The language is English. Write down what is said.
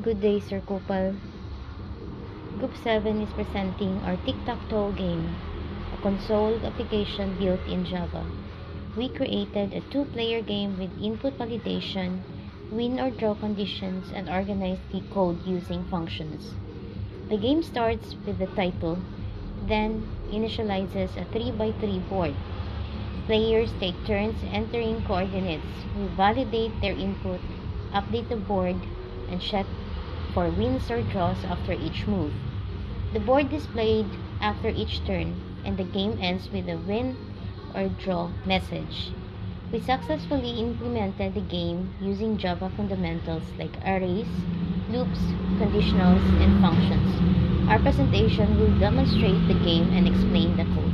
Good day, Sir Kupal. Group 7 is presenting our Tic-Tac-Toe game, a console application built in Java. We created a two-player game with input validation, win or draw conditions, and organized the code using functions. The game starts with the title, then initializes a 3x3 board. Players take turns entering coordinates. We validate their input, update the board, and check for wins or draws after each move. The board displayed after each turn, and the game ends with a win or draw message. We successfully implemented the game using Java fundamentals like arrays, loops, conditionals, and functions. Our presentation will demonstrate the game and explain the code.